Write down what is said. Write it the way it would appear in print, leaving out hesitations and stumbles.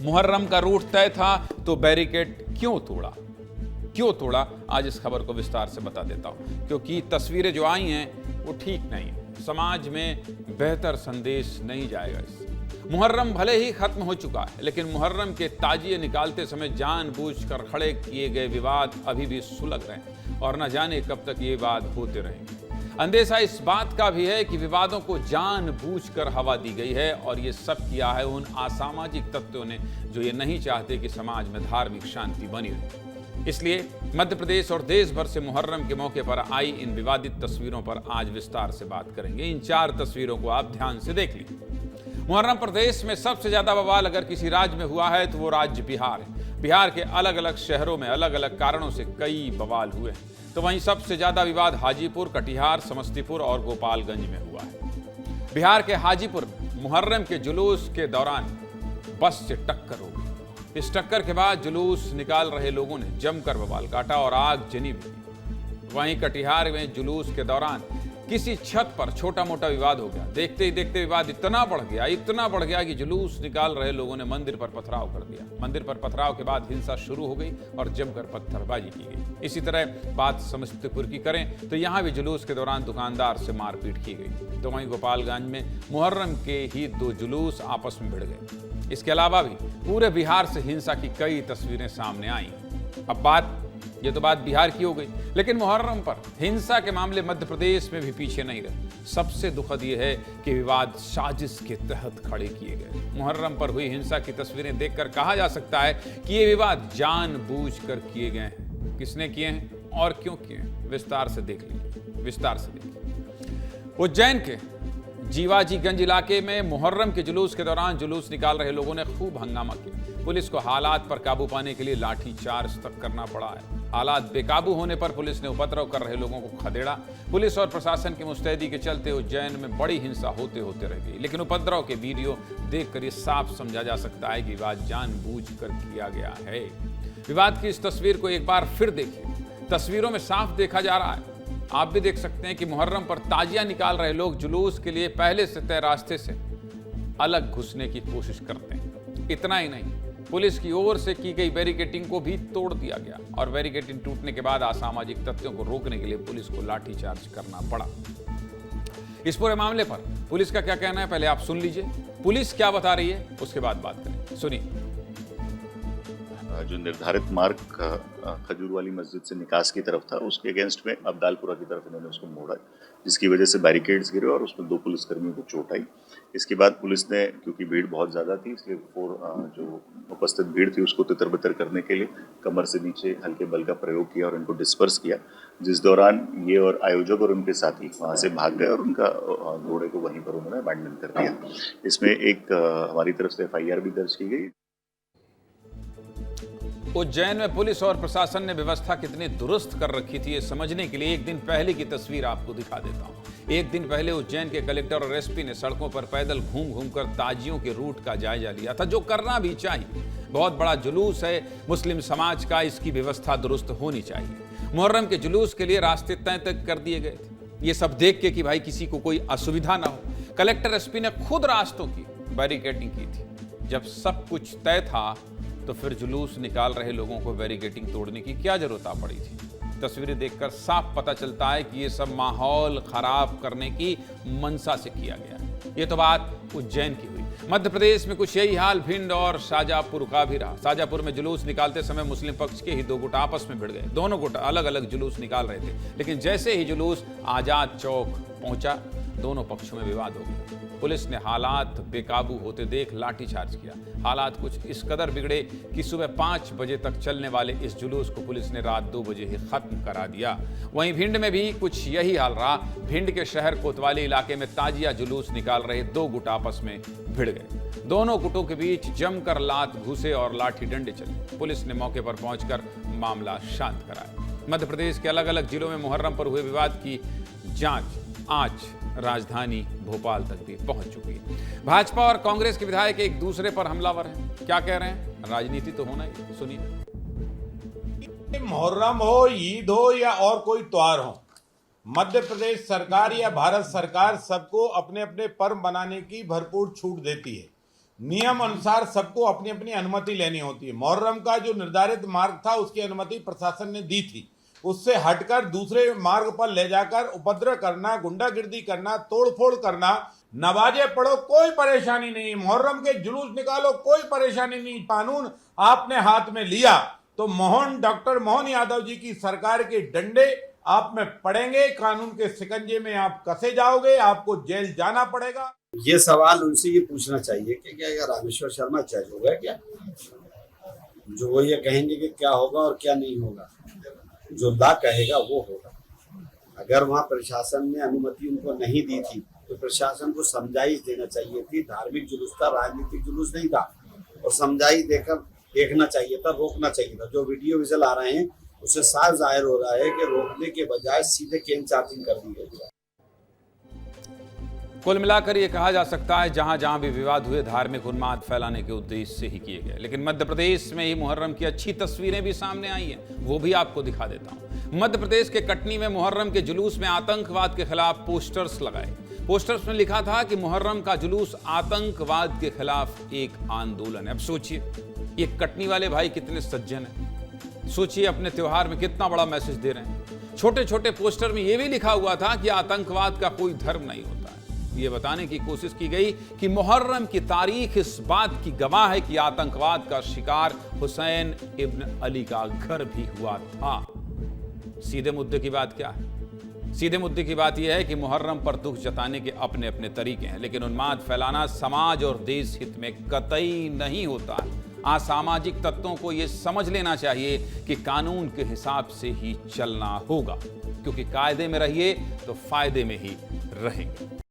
मुहर्रम का रूट तय था तो बैरिकेड क्यों तोड़ा, आज इस खबर को विस्तार से बता देता हूं, क्योंकि तस्वीरें जो आई हैं वो ठीक नहीं है। समाज में बेहतर संदेश नहीं जाएगा इससे। मुहर्रम भले ही खत्म हो चुका है, लेकिन मुहर्रम के ताजिए निकालते समय जानबूझकर खड़े किए गए विवाद अभी भी सुलग रहे हैं और न जाने कब तक ये विवाद होते रहेंगे। अंदेशा इस बात का भी है कि विवादों को जानबूझकर हवा दी गई है और ये सब किया है उन असामाजिक तत्वों ने जो ये नहीं चाहते कि समाज में धार्मिक शांति बनी रहे। इसलिए मध्य प्रदेश और देश भर से मुहर्रम के मौके पर आई इन विवादित तस्वीरों पर आज विस्तार से बात करेंगे। इन 4 तस्वीरों को आप ध्यान से देख लीजिए। मुहर्रम प्रदेश में सबसे ज्यादा बवाल अगर किसी राज्य में हुआ है तो वो राज्य बिहार है। बिहार के अलग अलग शहरों में अलग अलग कारणों से कई बवाल हुए हैं, तो वहीं सबसे ज्यादा विवाद हाजीपुर, कटिहार, समस्तीपुर और गोपालगंज में हुआ है। बिहार के हाजीपुर में मुहर्रम के जुलूस के दौरान बस से टक्कर हो गई। इस टक्कर के बाद जुलूस निकाल रहे लोगों ने जमकर बवाल काटा और आगजनी भी की। वहीं कटिहार में जुलूस के दौरान किसी छत पर छोटा मोटा विवाद हो गया। देखते ही देखते विवाद इतना बढ़ गया कि जुलूस निकाल रहे लोगों ने मंदिर पर पथराव कर दिया। मंदिर पर पथराव के बाद हिंसा शुरू हो गई और जमकर पत्थरबाजी की गई। इसी तरह बात समस्तीपुर की करें तो यहाँ भी जुलूस के दौरान दुकानदार से मारपीट की गई। तो वहीं गोपालगंज में मुहर्रम के ही 2 जुलूस आपस में भिड़ गए। इसके अलावा भी पूरे बिहार से हिंसा की कई तस्वीरें सामने आई। अब ये तो बात बिहार की हो गई, लेकिन मुहर्रम पर हिंसा के मामले मध्य प्रदेश में भी पीछे नहीं रहे। सबसे दुखद ये है कि विवाद साजिश के तहत खड़े किए गए। मुहर्रम पर हुई हिंसा की तस्वीरें देखकर कहा जा सकता है कि ये विवाद जानबूझकर किए गए हैं। किसने किए हैं और क्यों किए हैं, विस्तार से देख लीजिए। उज्जैन के जीवाजीगंज इलाके में मुहर्रम के जुलूस के दौरान जुलूस निकाल रहे लोगों ने खूब हंगामा किया। पुलिस को हालात पर काबू पाने के लिए लाठीचार्ज तक करना पड़ा है। हालात बेकाबू होने पर पुलिस ने उपद्रव कर रहे लोगों को खदेड़ा। पुलिस और प्रशासन की मुस्तैदी के चलते उज्जैन में बड़ी हिंसा होते रह गई, लेकिन उपद्रव के वीडियो देखकर ये साफ समझा जा सकता है कि विवाद जानबूझकर किया गया है। विवाद की इस तस्वीर को एक बार फिर देखिए। तस्वीरों में साफ देखा जा रहा है, आप भी देख सकते हैं कि मुहर्रम पर ताजिया निकाल रहे लोग जुलूस के लिए पहले से तय रास्ते से अलग घुसने की कोशिश करते हैं। इतना ही नहीं, पुलिस की ओर से की गई बैरिकेडिंग को भी तोड़ दिया गया और बैरिकेडिंग टूटने के बाद असामाजिक तत्वों को रोकने के लिए पुलिस को लाठीचार्ज करना पड़ा। इस पूरे मामले पर पुलिस का क्या कहना है, पहले आप सुन लीजिए। पुलिस क्या बता रही है, उसके बाद बात करें। सुनिए। जो निर्धारित मार्ग खजूर वाली मस्जिद से निकास की तरफ था, उसके अगेंस्ट में अब्दालपुरा की तरफ इन्होंने उसको मोड़ा, जिसकी वजह से बैरिकेड्स गिरे और उसमें 2 पुलिसकर्मियों को चोट आई। इसके बाद पुलिस ने, क्योंकि भीड़ बहुत ज़्यादा थी, इसलिए जो उपस्थित भीड़ थी उसको तितर-बितर करने के लिए कमर से नीचे हल्के बल का प्रयोग किया और इनको डिस्पर्स किया, जिस दौरान ये और आयोजक और उनके साथी वहाँ से भाग गए और उनका घोड़े को वहीं पर उन्होंने अबैंडन कर दिया। इसमें एक हमारी तरफ से FIR भी दर्ज की गई। उज्जैन में पुलिस और प्रशासन ने व्यवस्था कितनी दुरुस्त कर रखी थी, ये समझने के लिए एक दिन पहले की तस्वीर आपको दिखा देता हूं। एक दिन पहले उज्जैन के कलेक्टर और SP ने सड़कों पर पैदल घूम कर ताजियों के रूट का जायजा लिया था, जो करना भी चाहिए। बहुत बड़ा जुलूस है मुस्लिम समाज का, इसकी व्यवस्था दुरुस्त होनी चाहिए। मुहर्रम के जुलूस के लिए रास्ते तय तक कर दिए गए थे। ये सब देख के कि भाई किसी को कोई असुविधा ना हो, कलेक्टर SP ने खुद रास्तों की बैरिकेडिंग की थी। जब सब कुछ तय था तो फिर जुलूस निकाल रहे लोगों को बैरिकेडिंग तोड़ने की क्या जरूरत आ पड़ी थी। तस्वीरें देखकर साफ पता चलता है कि ये सब माहौल खराब करने की मंशा से किया गया। ये तो बात उज्जैन की हुई। मध्य प्रदेश में कुछ यही हाल भिंड और शाजापुर का भी रहा। शाजापुर में जुलूस निकालते समय मुस्लिम पक्ष के ही 2 गुट आपस में भिड़ गए। दोनों गुट अलग अलग जुलूस निकाल रहे थे, लेकिन जैसे ही जुलूस आजाद चौक पहुंचा, दोनों पक्षों में विवाद हो गया। पुलिस ने हालात बेकाबू होते देख लाठीचार्ज किया। हालात कुछ इस कदर बिगड़े कि सुबह 5 बजे तक चलने वाले इस जुलूस को पुलिस ने रात 2 बजे ही खत्म करा दिया। वहीं भिंड में भी कुछ यही हाल रहा। भिंड के शहर कोतवाली इलाके में ताजिया जुलूस निकाल रहे 2 गुट आपस में भिड़ गए। दोनों गुटों के बीच जमकर लात घूसे और लाठी डंडे चले। पुलिस ने मौके पर पहुंचकर मामला शांत कराया। मध्य प्रदेश के अलग अलग जिलों में मुहर्रम पर हुए विवाद की जांच आज राजधानी भोपाल तक भी पहुंच चुकी है। भाजपा और कांग्रेस के विधायक एक दूसरे पर हमलावर हैं। क्या कह रहे हैं, राजनीति तो होना ही। सुनिए। मुहर्रम हो, ईद हो या और कोई त्योहार हो, मध्य प्रदेश सरकार या भारत सरकार सबको अपने अपने पर्व मनाने की भरपूर छूट देती है। नियम अनुसार सबको अपनी अपनी अनुमति लेनी होती है। मुहर्रम का जो निर्धारित मार्ग था उसकी अनुमति प्रशासन ने दी थी, उससे हटकर दूसरे मार्ग पर ले जाकर उपद्रव करना, गुंडागिर्दी करना, तोड़फोड़ करना, नमाजें पढ़ो, कोई परेशानी नहीं, मुहर्रम के जुलूस निकालो, कोई परेशानी नहीं। कानून आपने हाथ में लिया तो डॉक्टर मोहन यादव जी की सरकार के डंडे आप में पड़ेंगे, कानून के शिकंजे में आप कसे जाओगे, आपको जेल जाना पड़ेगा। ये सवाल उनसे ये पूछना चाहिए कि क्या रामेश्वर शर्मा जज होगा क्या, जो वो ये कहेंगे कि क्या होगा और क्या नहीं होगा। जो ला कहेगा वो होगा। अगर वहाँ प्रशासन ने अनुमति उनको नहीं दी थी तो प्रशासन को समझाइश देना चाहिए थी। धार्मिक जुलूस था, राजनीतिक जुलूस नहीं था, और समझाइश देकर देखना चाहिए था, रोकना चाहिए था। जो वीडियो विजुअल आ रहे हैं उससे साफ जाहिर हो रहा है कि रोकने के बजाय सीधे केन चार्जिंग कर दी गई है। कुल मिलाकर यह कहा जा सकता है जहां जहां भी विवाद हुए धार्मिक उन्माद फैलाने के उद्देश्य से ही किए गए। लेकिन मध्य प्रदेश में ही मुहर्रम की अच्छी तस्वीरें भी सामने आई हैं, वो भी आपको दिखा देता हूं। मध्य प्रदेश के कटनी में मुहर्रम के जुलूस में आतंकवाद के खिलाफ पोस्टर्स लगाए। पोस्टर्स में लिखा था कि मुहर्रम का जुलूस आतंकवाद के खिलाफ एक आंदोलन है। अब सोचिए ये कटनी वाले भाई कितने सज्जन हैं, सोचिए अपने त्योहार में कितना बड़ा मैसेज दे रहे हैं। छोटे छोटे पोस्टर में यह भी लिखा हुआ था कि आतंकवाद का कोई धर्म नहीं होता है। ये बताने की कोशिश की गई कि मुहर्रम की तारीख इस बात की गवाह है कि आतंकवाद का शिकार हुसैन इब्न अली का घर भी हुआ था। सीधे मुद्दे की बात क्या है? सीधे मुद्दे की बात यह है कि मुहर्रम पर दुख जताने के अपने अपने तरीके हैं, लेकिन उन्माद फैलाना समाज और देश हित में कतई नहीं होता है। असामाजिक तत्वों को यह समझ लेना चाहिए कि कानून के हिसाब से ही चलना होगा, क्योंकि कायदे में रहिए तो फायदे में ही रहेंगे।